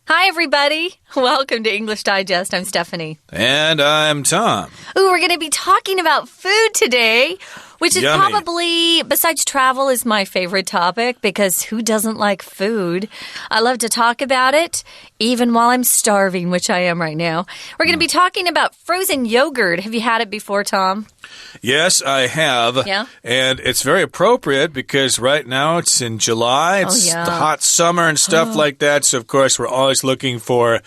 Hi, everybody. Welcome to English Digest. I'm Stephanie. And I'm Tom. Ooh, we're going to be talking about food today, which is Yummy. probably, besides travel, is my favorite topic because who doesn't like food? I love to talk about it, even while I'm starving, which I am right now. We're going to be talking about frozen yogurt. Have you had it before, Tom? Yes, I have. Yeah? And it's very appropriate because right now it's in July. It's the hot summer and stuff like that. So, of course, we're always looking for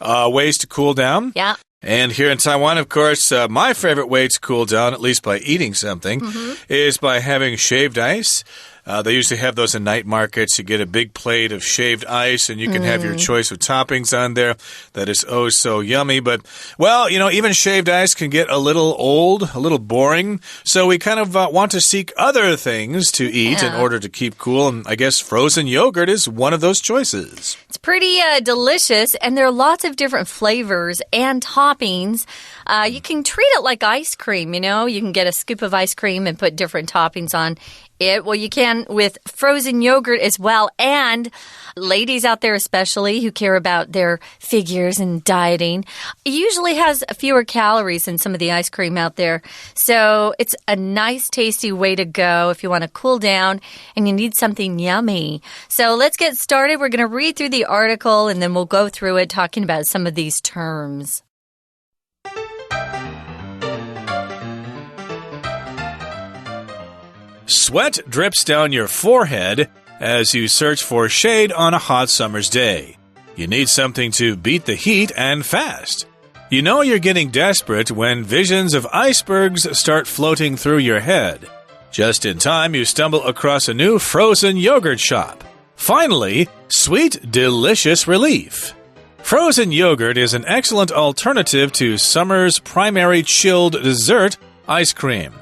ways to cool down. Yeah. And here in Taiwan, of course, my favorite way to cool down, at least by eating something, is by having shaved ice. They usually have those in night markets. You get a big plate of shaved ice, and you can have your choice of toppings on there. That is oh so yummy. But, well, you know, even shaved ice can get a little old, a little boring. So we kind of want to seek other things to eat in order to keep cool. And I guess frozen yogurt is one of those choices. It's pretty delicious, and there are lots of different flavors and toppings. You can treat it like ice cream, you know. You can get a scoop of ice cream and put different toppings on it. Well, you can with frozen yogurt as well. And ladies out there especially who care about their figures and dieting, it usually has fewer calories than some of the ice cream out there. So it's a nice, tasty way to go if you want to cool down and you need something yummy. So let's get started. We're going to read through the article and then we'll go through it talking about some of these terms. Sweat drips down your forehead as you search for shade on a hot summer's day. You need something to beat the heat and fast. You know you're getting desperate when visions of icebergs start floating through your head. Just in time, you stumble across a new frozen yogurt shop. Finally, sweet, delicious relief. Frozen yogurt is an excellent alternative to summer's primary chilled dessert, ice cream.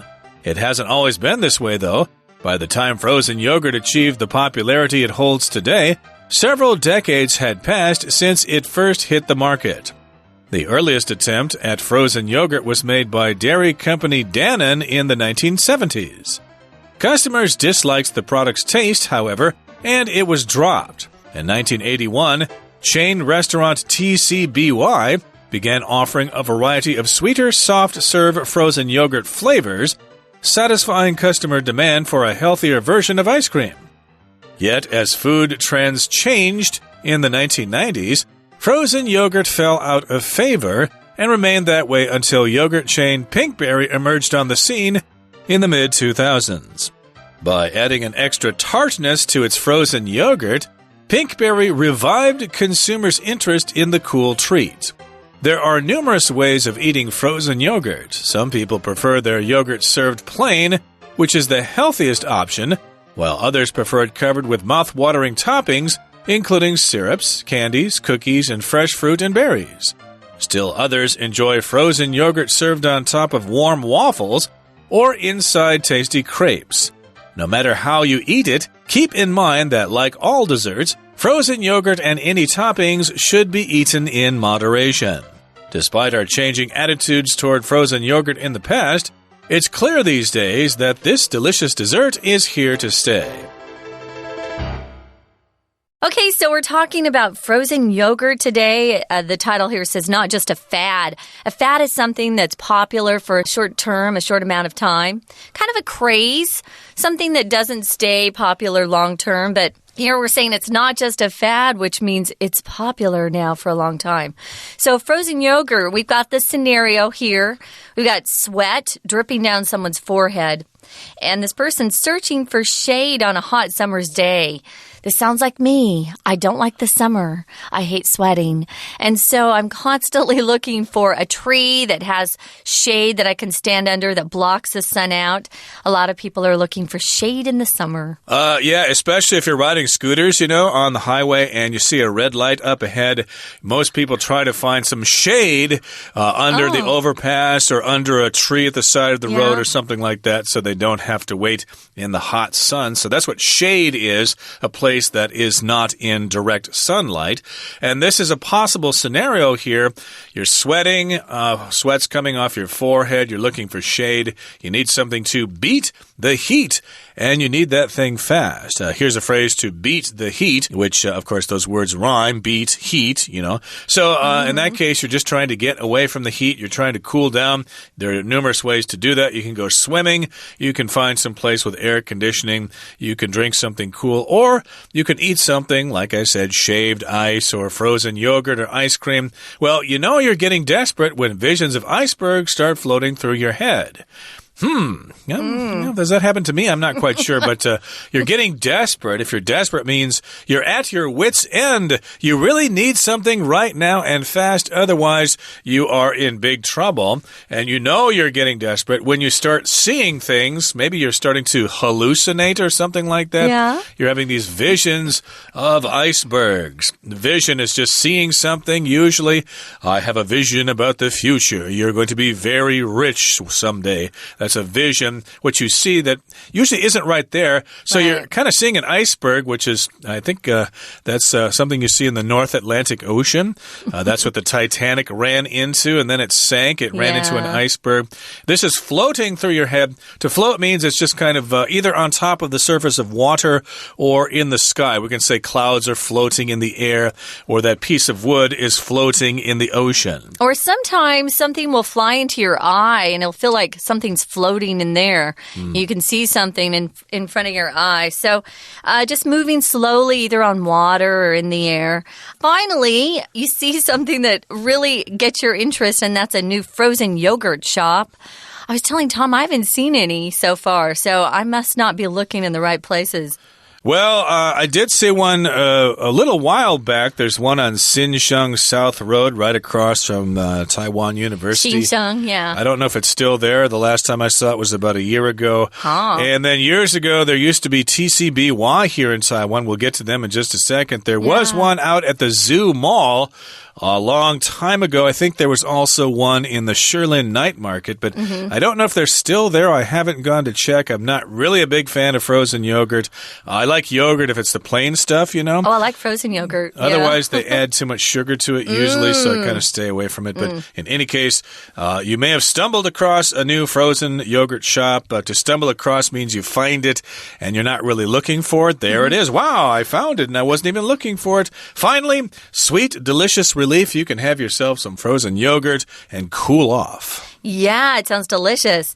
It hasn't always been this way, though. By the time frozen yogurt achieved the popularity it holds today, several decades had passed since it first hit the market. The earliest attempt at frozen yogurt was made by dairy company Dannon in the 1970s. Customers disliked the product's taste, however, and it was dropped. In 1981, chain restaurant TCBY began offering a variety of sweeter, soft-serve frozen yogurt flavors, satisfying customer demand for a healthier version of ice cream. Yet, as food trends changed in the 1990s, frozen yogurt fell out of favor and remained that way until yogurt chain Pinkberry emerged on the scene in the mid-2000s. By adding an extra tartness to its frozen yogurt, Pinkberry revived consumers' interest in the cool treat. There are numerous ways of eating frozen yogurt. Some people prefer their yogurt served plain, which is the healthiest option, while others prefer it covered with mouth-watering toppings, including syrups, candies, cookies, and fresh fruit and berries. Still others enjoy frozen yogurt served on top of warm waffles or inside tasty crepes. No matter how you eat it, keep in mind that, like all desserts, frozen yogurt and any toppings should be eaten in moderation. Despite our changing attitudes toward frozen yogurt in the past, it's clear these days that this delicious dessert is here to stay. Okay, so we're talking about frozen yogurt today. The title here says not just a fad. A fad is something that's popular for a short term, a short amount of time. Kind of a craze, something that doesn't stay popular long term, but here we're saying it's not just a fad, which means it's popular now for a long time. So frozen yogurt, we've got this scenario here. We've got sweat dripping down someone's forehead. And this person's searching for shade on a hot summer's day. This sounds like me. I don't like the summer. I hate sweating. And so I'm constantly looking for a tree that has shade that I can stand under that blocks the sun out. A lot of people are looking for shade in the summer. Yeah, especially if you're riding scooters, you know, on the highway and you see a red light up ahead. Most people try to find some shade under the overpass or under a tree at the side of the road or something like that so they don't have to wait in the hot sun. So that's what shade is, a place that is not in direct sunlight. And this is a possible scenario here. You're sweating, sweat's coming off your forehead, you're looking for shade, you need something to beat the heat. And you need that thing fast. Here's a phrase to beat the heat, which, of course, those words rhyme, beat, heat, So in that case, you're just trying to get away from the heat. You're trying to cool down. There are numerous ways to do that. You can go swimming. You can find some place with air conditioning. You can drink something cool. Or you can eat something, like I said, shaved ice or frozen yogurt or ice cream. Well, you're getting desperate when visions of icebergs start floating through your head. Does that happen to me? I'm not quite sure, but you're getting desperate. If you're desperate, means you're at your wit's end. You really need something right now and fast. Otherwise, you are in big trouble. And you're getting desperate when you start seeing things. Maybe you're starting to hallucinate or something like that. Yeah. You're having these visions of icebergs. The vision is just seeing something. Usually, I have a vision about the future. You're going to be very rich someday. That's a vision, which you see that usually isn't right there. So you're kind of seeing an iceberg, which is, I think, that's something you see in the North Atlantic Ocean. That's what the Titanic ran into, and then it sank. It ran into an iceberg. This is floating through your head. To float means it's just kind of either on top of the surface of water or in the sky. We can say clouds are floating in the air, or that piece of wood is floating in the ocean. Or sometimes something will fly into your eye, and it'll feel like something's floating in there. You can see something in front of your eye. So just moving slowly either on water or in the air. Finally, you see something that really gets your interest, and that's a new frozen yogurt shop. I was telling Tom I haven't seen any so far, so I must not be looking in the right places. Well, I did see one a little while back. There's one on Xinxiang South Road right across from Taiwan University. Xinxiang, yeah. I don't know if it's still there. The last time I saw it was about a year ago. And then years ago, there used to be TCBY here in Taiwan. We'll get to them in just a second. There was one out at the Zoo Mall a long time ago. I think there was also one in the Shilin Night Market, but I don't know if they're still there. I haven't gone to check. I'm not really a big fan of frozen yogurt. I like yogurt if it's the plain stuff, Oh, I like frozen yogurt. Otherwise, they add too much sugar to it usually, so I kind of stay away from it. But in any case, you may have stumbled across a new frozen yogurt shop. To stumble across means you find it and you're not really looking for it. There it is. Wow, I found it and I wasn't even looking for it. Finally, sweet, delicious relief. You can have yourself some frozen yogurt and cool off. Yeah, it sounds delicious.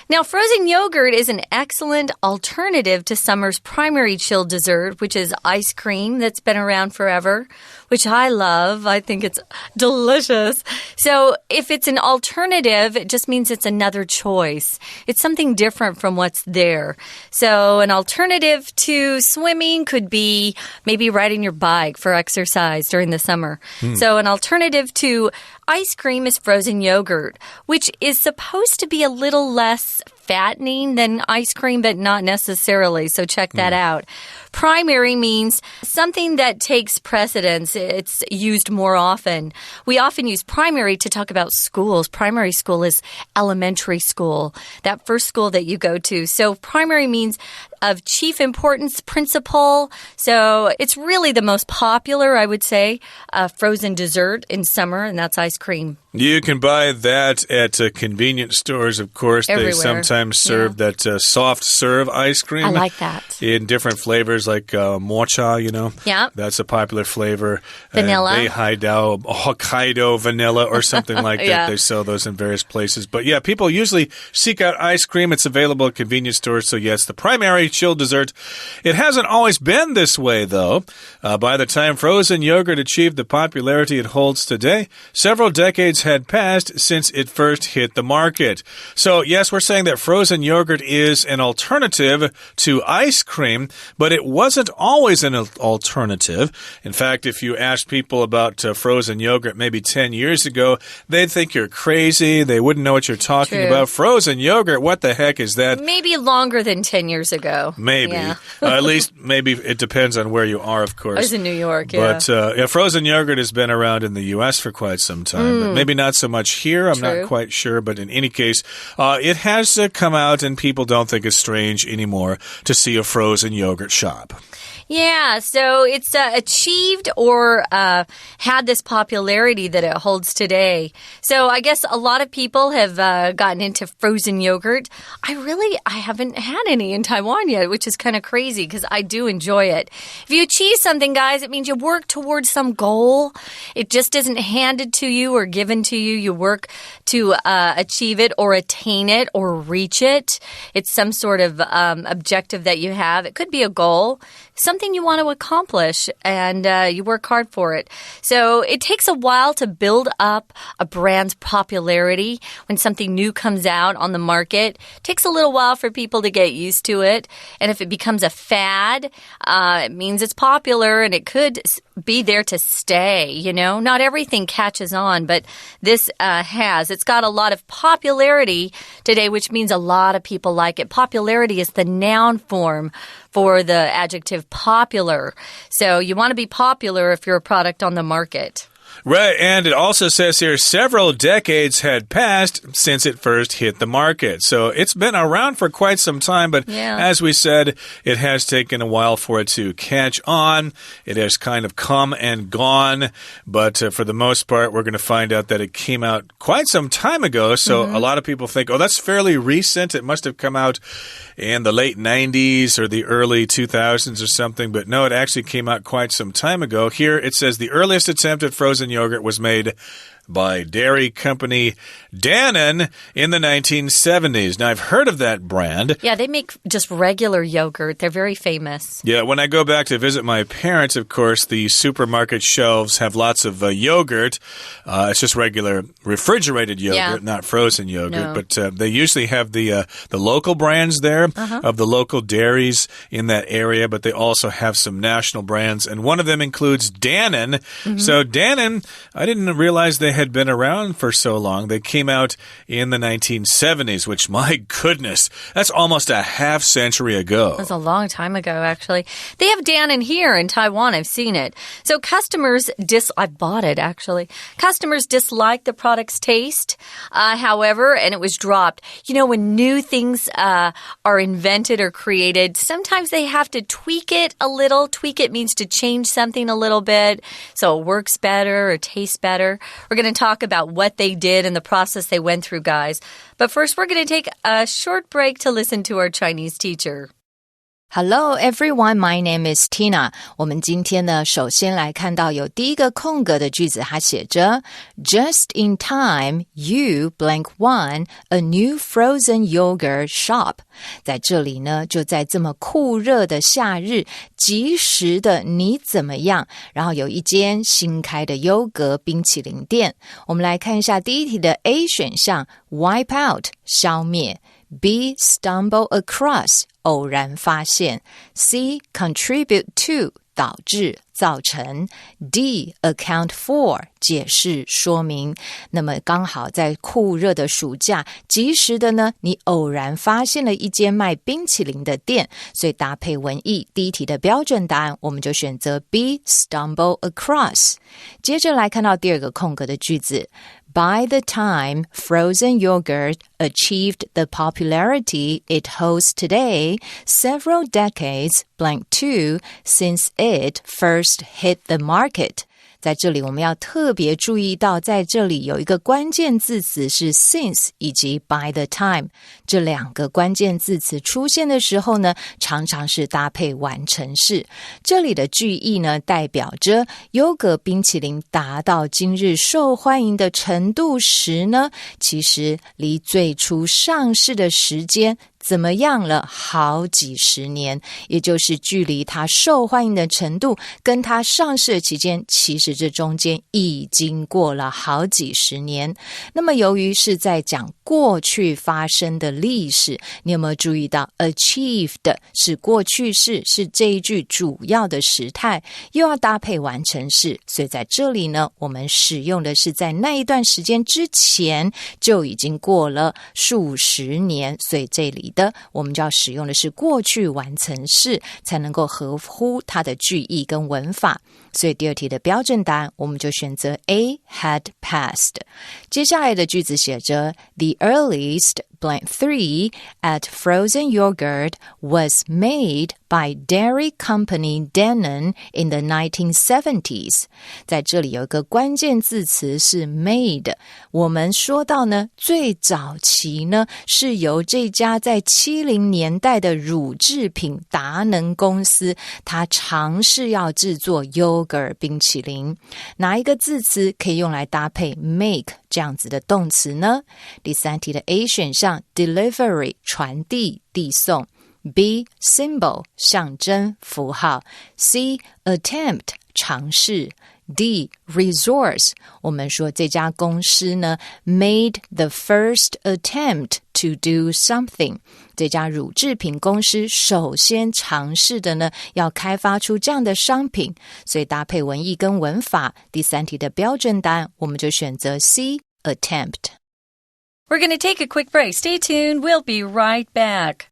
Now, frozen yogurt is an excellent alternative to summer's primary chilled dessert, which is ice cream that's been around forever, which I love. I think it's delicious. So if it's an alternative, it just means it's another choice. It's something different from what's there. So an alternative to swimming could be maybe riding your bike for exercise during the summer. So an alternative to ice cream is frozen yogurt, which is supposed to be a little less fattening than ice cream, but not necessarily. So check that out. Primary means something that takes precedence. It's used more often. We often use primary to talk about schools. Primary school is elementary school, that first school that you go to. So primary means of chief importance, principal. So it's really the most popular, I would say, frozen dessert in summer, and that's ice cream. You can buy that at convenience stores, of course. Everywhere. They sometimes serve that soft serve ice cream. I like that. In different flavors like mocha, Yeah. That's a popular flavor. Vanilla. Hokkaido vanilla or something like that. They sell those in various places. But yeah, people usually seek out ice cream. It's available at convenience stores. So yes, the primary chilled dessert. It hasn't always been this way, though. By the time frozen yogurt achieved the popularity it holds today, several decades had passed since it first hit the market. So yes, we're saying that frozen yogurt is an alternative to ice cream, but it wasn't always an alternative. In fact, if you asked people about frozen yogurt maybe 10 years ago, they'd think you're crazy. They wouldn't know what you're talking about. Frozen yogurt, what the heck is that? Maybe longer than 10 years ago. Maybe. Yeah. At least maybe it depends on where you are, of course. I was in New York, yeah. But frozen yogurt has been around in the U.S. for quite some time. But maybe not so much here. I'm not quite sure. But in any case, it has come out and people don't think it's strange anymore to see a frozen yogurt shop. Yeah, so it's achieved or had this popularity that it holds today. So I guess a lot of people have gotten into frozen yogurt. I haven't had any in Taiwan yet, which is kind of crazy because I do enjoy it. If you achieve something, guys, it means you work towards some goal. It just isn't handed to you or given to you. You work to achieve it or attain it or reach it. It's some sort of objective that you have. It could be a goal, something you want to accomplish, and you work hard for it. So it takes a while to build up a brand's popularity. When something new comes out on the market, it takes a little while for people to get used to it. And if it becomes a fad, it means it's popular and it could be there to stay, you know. Not everything catches on, but this has. It's got a lot of popularity today, which means a lot of people like it. Popularity is the noun form for the adjective popular. So you want to be popular if you're a product on the market. Right, and it also says here several decades had passed since it first hit the market. So it's been around for quite some time, but as we said, it has taken a while for it to catch on. It has kind of come and gone, but for the most part, we're going to find out that it came out quite some time ago. So a lot of people think, oh, that's fairly recent. It must have come out in the late 90s or the early 2000s or something, but no, it actually came out quite some time ago. Here it says the earliest attempt at frozen yogurt was made by dairy company Dannon in the 1970s. Now, I've heard of that brand. Yeah, they make just regular yogurt. They're very famous. Yeah, when I go back to visit my parents, of course, the supermarket shelves have lots of yogurt. It's just regular refrigerated yogurt, not frozen yogurt. No. But they usually have the local brands there of the local dairies in that area, but they also have some national brands, and one of them includes Dannon. So Dannon, I didn't realize they had been around for so long. They came out in the 1970s, which, my goodness, that's almost a half century ago. That's a long time ago, actually. They have Dannon here in Taiwan. I've seen it. So customers I bought it, actually. Customers dislike the product's taste, however, and it was dropped. You know, when new things are invented or created, sometimes they have to tweak it a little. Tweak it means to change something a little bit so it works better or tastes better. We're going to talk about what they did and the process they went through, guys. But first, we're going to take a short break to listen to our Chinese teacher. Hello everyone, my name is Tina. 我们今天呢，首先来看到有第一个空格的句子，它写着 Just in time, you blank one a new frozen yogurt shop. 在这里呢，就在这么酷热的夏日，及时的你怎么样？然后有一间新开的优格冰淇淋店。我们来看一下第一题的 A 选项 wipe out 消灭， B stumble across 偶然发现， C contribute to 导致造成， D account for 解释说明。那么刚好在酷热的暑假，及时的呢，你偶然发现了一间卖冰淇淋的店，所以搭配文意，第一题的标准答案我们就选择 B stumble across。 接着来看到第二个空格的句子By the time frozen yogurt achieved the popularity it holds today, several decades blank two since it first hit the market. 在这里我们要特别注意到，在这里有一个关键字词是 since 以及 by the time， 这两个关键字词出现的时候呢，常常是搭配完成式。这里的句意呢，代表着优格冰淇淋达到今日受欢迎的程度时呢，其实离最初上市的时间怎么样了好几十年，也就是距离它受欢迎的程度跟它上市的期间，其实这中间已经过了好几十年。那么由于是在讲过去发生的历史，你有没有注意到 achieved 是过去式，是这一句主要的时态，又要搭配完成式，所以在这里呢，我们使用的是在那一段时间之前就已经过了数十年，所以这里的我们就要使用的是过去完成式，才能够合乎它的句意跟文法。所以第二题的标准答案我们就选择 A had passed。 接下来的句子写着 The earliest blank 3 at frozen yogurt was made by dairy company Dannon in the 1970s。 在这里有一个关键字词是 made， 我们说到呢最早期呢是由这家在70年代的乳制品达能公司，它尝试要制作 yogurt 冰淇淋。哪一个字词可以用来搭配 make 这样子的动词呢？第三题的 A 选项 delivery 传递递送， B symbol 象征符号， C attempt 尝试， D resource 我们说这家公司呢 made the first attempt to do something， 这家乳制品公司首先尝试的呢要开发出这样的商品，所以搭配文意跟文法，第三题的标准答案我们就选择 C attempt。 We're going to take a quick break. Stay tuned. We'll be right back.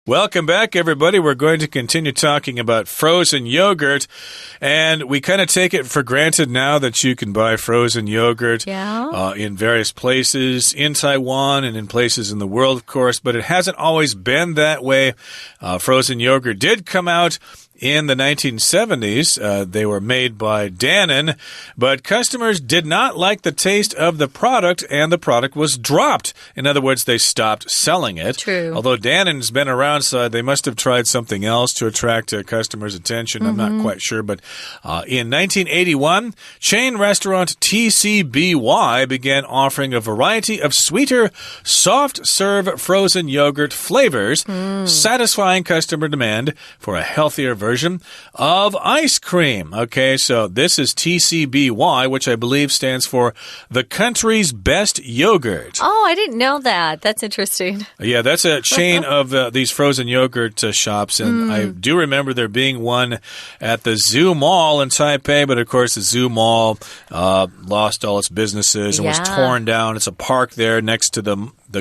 Welcome back, everybody. We're going to continue talking about frozen yogurt, and we kind of take it for granted now that you can buy frozen yogurt in various places in Taiwan and in places in the world, of course, but it hasn't always been that way. Frozen yogurt did come out in the 1970s. They were made by Dannon, but customers did not like the taste of the product, and the product was dropped. In other words, they stopped selling it. True. Although Dannon's been around, so they must have tried something else to attract customers' attention. I'm not quite sure, but in 1981, chain restaurant TCBY began offering a variety of sweeter, soft-serve frozen yogurt flavors, satisfying customer demand for a healthier version of ice cream. Okay, so this is TCBY, which I believe stands for the country's best yogurt. Oh, I didn't know that. That's interesting. Yeah, that's a chain of these frozen yogurt shops, and I do remember there being one at the Zoo Mall in Taipei, but of course the Zoo Mall lost all its businesses and was torn down. It's a park there next to the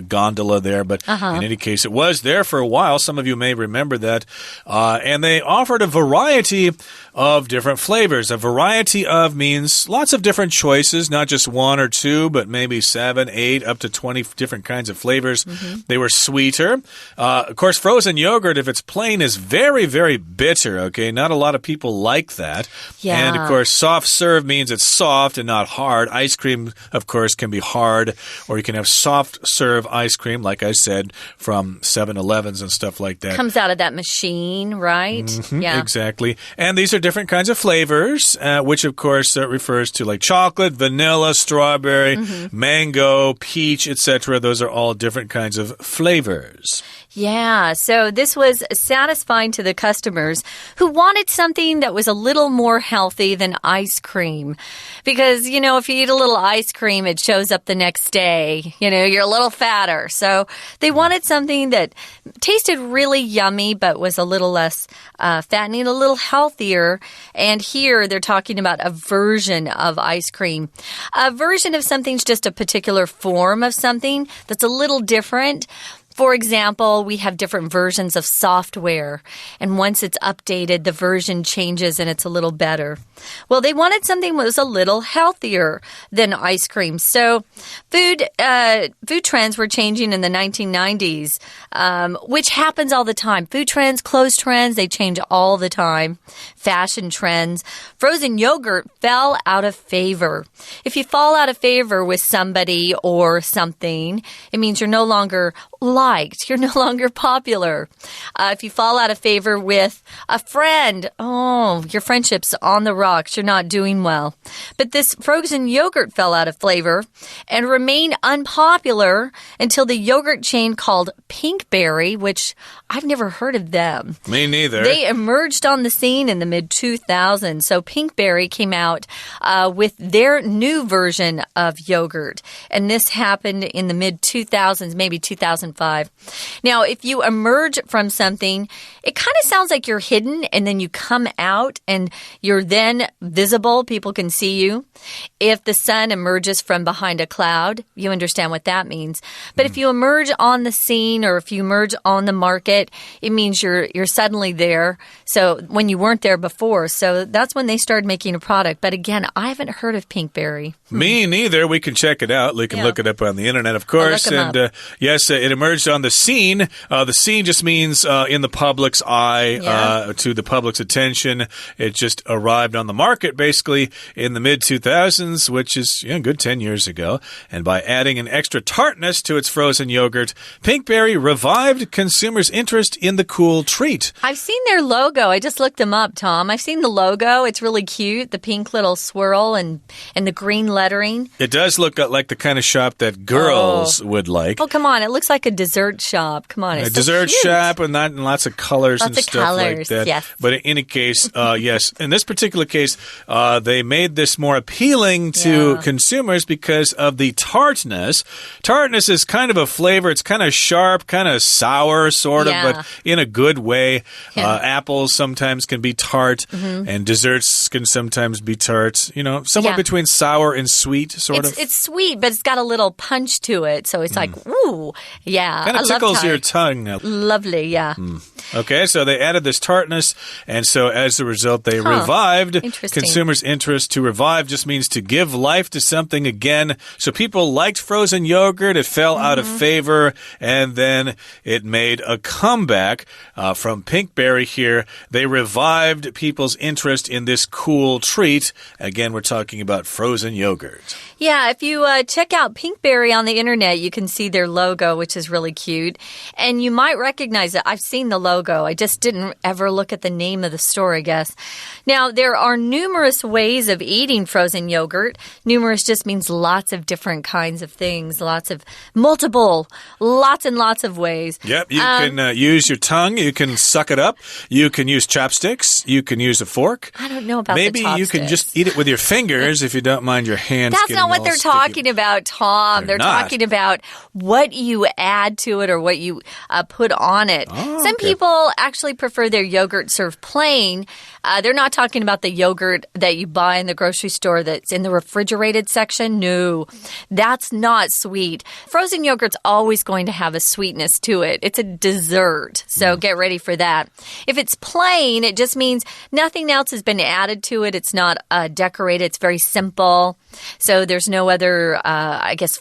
gondola there, but in any case, it was there for a while. Some of you may remember that. And they offered a variety of different flavors. A variety of means lots of different choices, not just one or two, but maybe 7, 8, up to 20 different kinds of flavors. They were sweeter. Of course, frozen yogurt, if it's plain, is very, very bitter, okay? Not a lot of people like that. Yeah. And, of course, soft serve means it's soft and not hard. Ice cream, of course, can be hard, or you can have soft serve ice cream, like I said, from 7-Elevens and stuff like that. Comes out of that machine, right? Yeah. Exactly. And these are different kinds of flavors, which, of course, refers to like chocolate, vanilla, strawberry, mango, peach, etc. Those are all different kinds of flavors. Yeah, so this was satisfying to the customers who wanted something that was a little more healthy than ice cream. Because, you know, if you eat a little ice cream, it shows up the next day. You know, you're a little fatter. So they wanted something that tasted really yummy, but was a little less fattening, a little healthier. And here they're talking about a version of ice cream. A version of something's just a particular form of something that's a little different. For example, we have different versions of software, and once it's updated, the version changes and it's a little better. Well, they wanted something that was a little healthier than ice cream. So food trends were changing in the 1990s, which happens all the time. Food trends, clothes trends, they change all the time. Fashion trends. Frozen yogurt fell out of favor. If you fall out of favor with somebody or something, it means you're no longer liked. You're no longer popular. If you fall out of favor with a friend, your friendship's on the rocks. You're not doing well. But this frozen yogurt fell out of flavor and remained unpopular until the yogurt chain called Pinkberry, which I've never heard of them. Me neither. They emerged on the scene in the mid-2000s. So Pinkberry came out with their new version of yogurt. And this happened in the mid-2000s, maybe 2005. 1.5. Now, if you emerge from something, it kind of sounds like you're hidden and then you come out and you're then visible. People can see you. If the sun emerges from behind a cloud, you understand what that means. But if you emerge on the scene or if you emerge on the market, it means you're suddenly there. So when you weren't there before. So that's when they started making a product. But again, I haven't heard of Pinkberry. Me neither. We can check it out. We can look it up on the internet, of course. And yes, it emerged on the scene. The scene just means in the public's eye, to the public's attention. It just arrived on the market basically in the mid-2000s, which is a good 10 years ago. And by adding an extra tartness to its frozen yogurt, Pinkberry revived consumers' interest in the cool treat. I've seen their logo. I just looked them up, Tom. I've seen the logo. It's really cute. The pink little swirl and the green lettering. It does look like the kind of shop that girls would like. Oh, come on. It looks like a dessert shop. Come on. It's a dessert shop and lots of colors and stuff like that. Yes. But in any case, yes, in this particular case, they made this more appealing to consumers because of the tartness. Tartness is kind of a flavor. It's kind of sharp, kind of sour, sort of, but in a good way. Apples sometimes can be tart, and desserts can sometimes be tart. Somewhere between sour and sweet, sort of. It's sweet, but it's got a little punch to it. So it's like, ooh, kind of tickles your tongue. Lovely, yeah. Okay, so they added this tartness, and so as a result, they revived consumers' interest. To revive just means to give life to something again. So people liked frozen yogurt. It fell out of favor, and then it made a comeback from Pinkberry here. They revived people's interest in this cool treat. Again, we're talking about frozen yogurt. Yeah, if you check out Pinkberry on the internet, you can see their logo, which is really cute. And you might recognize it. I've seen the logo. I just didn't ever look at the name of the store, I guess. Now, there are numerous ways of eating frozen yogurt. Numerous just means lots of different kinds of things. Lots and lots of ways. Yep, you can use your tongue. You can suck it up. You can use chopsticks. You can use a fork. I don't know about Maybe the chopsticks. You can just eat it with your fingers if you don't mind your hands That's getting not what all they're sticky. talking about, Tom. They're talking about what you add to it or what you put on it. Some people actually prefer their yogurt served plain. They're not talking about the yogurt that you buy in the grocery store that's in the refrigerated section. No, that's not sweet. Frozen yogurt's always going to have a sweetness to it. It's a dessert, so get ready for that. If it's plain, it just means nothing else has been added to it. It's not decorated. It's very simple. So there's no other,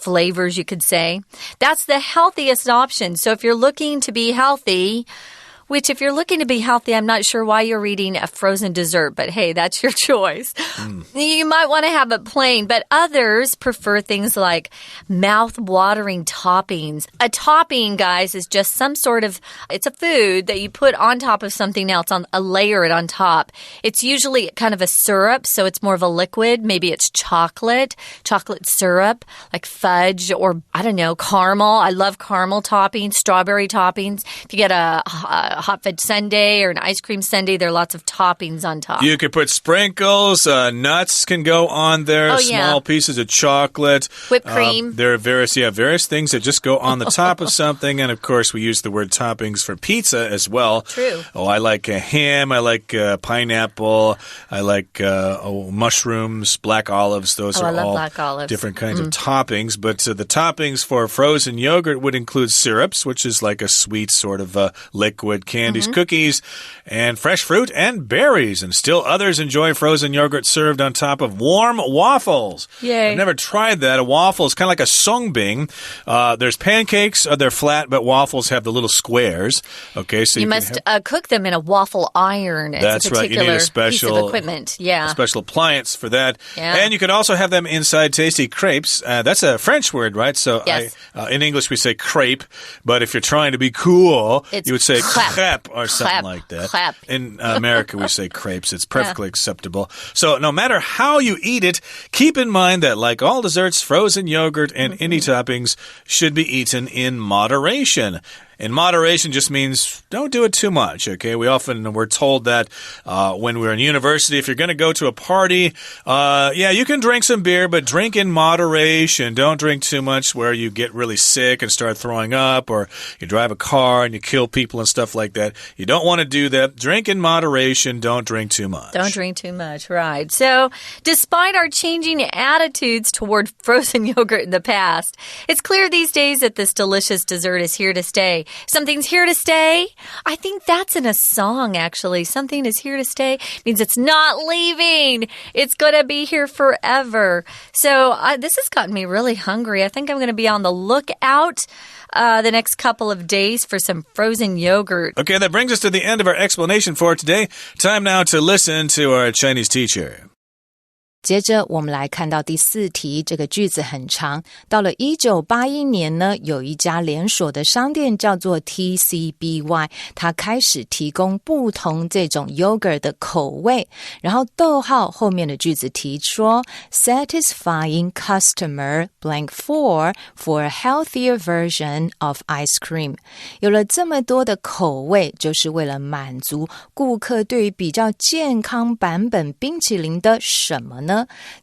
flavors you could say. That's the healthiest option. So if you're looking to be healthy, which if you're looking to be healthy, I'm not sure why you're eating a frozen dessert, but hey, that's your choice. You might want to have it plain, but others prefer things like mouth-watering toppings. A topping, guys, is just some sort of, it's a food that you put on top of something else, layer it on top. It's usually kind of a syrup, so it's more of a liquid. Maybe it's chocolate syrup, like fudge or, I don't know, caramel. I love caramel toppings, strawberry toppings. If you get a hot fudge sundae or an ice cream sundae, there are lots of toppings on top. You could put sprinkles, nuts can go on there, small pieces of chocolate. Whipped cream. There are various things that just go on the top of something. And of course, we use the word toppings for pizza as well. True. Oh, I like ham. I like pineapple. I like mushrooms, black olives. Those are all black olives. Different kinds of toppings. But the toppings for frozen yogurt would include syrups, which is like a sweet sort of liquid, candies, cookies, and fresh fruit and berries. And still others enjoy frozen yogurt served on top of warm waffles. Yay. I've never tried that. A waffle is kind of like a songbing. There's pancakes. They're flat, but waffles have the little squares. Okay, so you must cook them in a waffle iron. That's right. You need a special piece of equipment. Yeah. A special appliance for that. Yeah. And you could also have them inside tasty crepes. That's a French word, right? So yes. In English we say crepe, but if you're trying to be cool, you would say crepe or something like that. Crepe. In America, we say crepes. It's perfectly acceptable. So no matter how you eat it, keep in mind that like all desserts, frozen yogurt and any toppings should be eaten in moderation. In moderation just means don't do it too much, okay? We're told that when we're in university, if you're going to go to a party, yeah, you can drink some beer, but drink in moderation. Don't drink too much where you get really sick and start throwing up, or you drive a car and you kill people and stuff like that. You don't want to do that. Drink in moderation. Don't drink too much. Don't drink too much, right. So, despite our changing attitudes toward frozen yogurt in the past, it's clear these days that this delicious dessert is here to stay. Something's here to stay? I think that's in a song, actually. Something is here to stay means it's not leaving. It's going to be here forever. So this has gotten me really hungry. I think I'm going to be on the lookout the next couple of days for some frozen yogurt. Okay, that brings us to the end of our explanation for today. Time now to listen to our Chinese teacher. 接着我们来看到第4题，这个句子很长。到了1981年呢，有一家连锁的商店叫做 TCBY， 它开始提供不同这种 yogurt 的口味。然后逗号后面的句子提说 satisfying customer blank for a healthier version of ice cream。 有了这么多的口味，就是为了满足顾客对于比较健康版本冰淇淋的什么呢？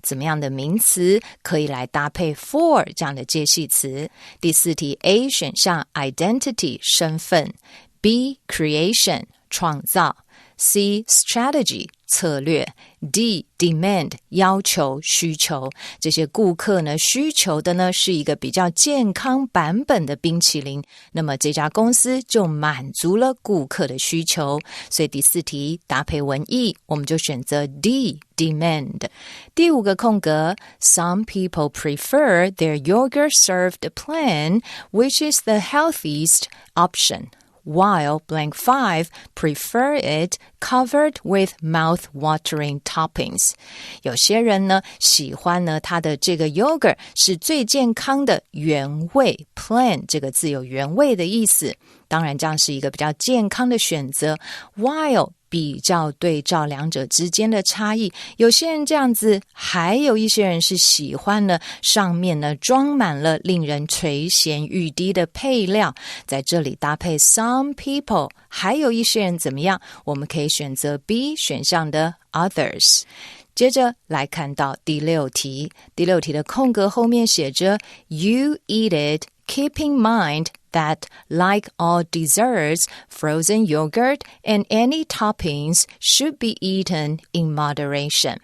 怎么样的名词可以来搭配 for 这样的介系词？第4题 A 选项 identity 身份， B creation 创造， C strategy 策略， D demand 要求需求。这些顾客呢需求的呢是一个比较健康版本的冰淇淋，那么这家公司就满足了顾客的需求，所以第4题搭配文意我们就选择 D demand。 第5个空格 Some people prefer their yogurt served plain, which is the healthiest option.While blank 5 prefer it covered with mouth-watering toppings. 有些人呢喜欢呢它的这个 yogurt 是最健康的原味 plain 这个字有原味的意思，当然这样是一个比较健康的选择。 While比较对照两者之间的差异，有些人这样子，还有一些人是喜欢呢上面呢装满了令人垂涎欲滴的配料，在这里搭配 some people， 还有一些人怎么样，我们可以选择 B 选项的 others。 接着来看到第6题，第6题的空格后面写着 You eat it, keep in mind that, like all desserts, frozen yogurt and any toppings should be eaten in moderation.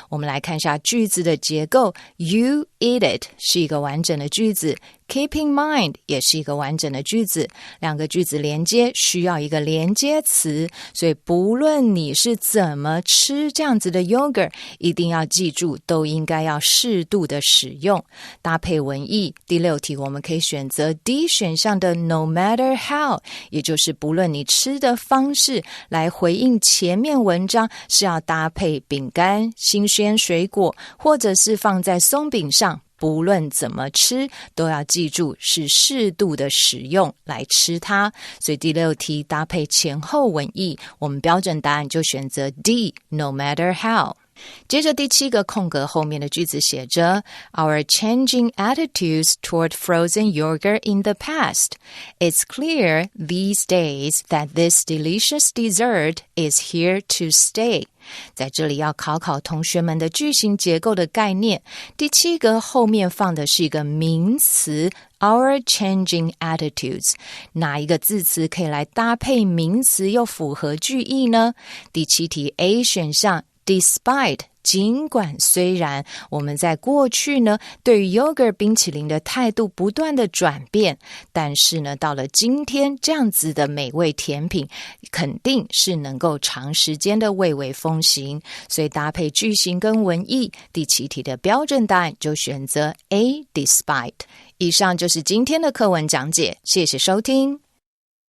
我们来看一下句子的结构。 You eat it 是一个完整的句子， keep in mind 也是一个完整的句子，两个句子连接需要一个连接词，所以不论你是怎么吃这样子的 yogurt， 一定要记住都应该要适度的使用。搭配文意，第6题我们可以选择 D 选项的 no matter how， 也就是不论你吃的方式，来回应前面文章是要搭配饼干、新鲜水果，或者是放在松饼上，不论怎么吃都要记住是适度的使用来吃它，所以第6题搭配前后文意，我们标准答案就选择 D no matter how。接着第7个空格后面的句子写着 Our changing attitudes toward frozen yogurt in the past. It's clear these days that this delicious dessert is here to stay. 在这里要考考同学们的句型结构的概念。第7个后面放的是一个名词 Our changing attitudes， 哪一个字词可以来搭配名词又符合句意呢？第7题 A 选项Despite 尽管虽然，我们在过去呢对于 yogurt 冰淇淋的态度不断的转变，但是呢到了今天这样子的美味甜品肯定是能够长时间的蔚为风行，所以搭配句型跟文意，第7题的标准答案就选择 A Despite。 以上就是今天的课文讲解，谢谢收听。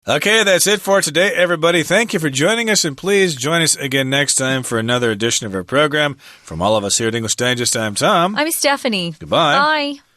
Okay, that's it for today, everybody. Thank you for joining us, and please join us again next time for another edition of our program. From all of us here at English Digest, I'm Tom. I'm Stephanie. Goodbye. Bye.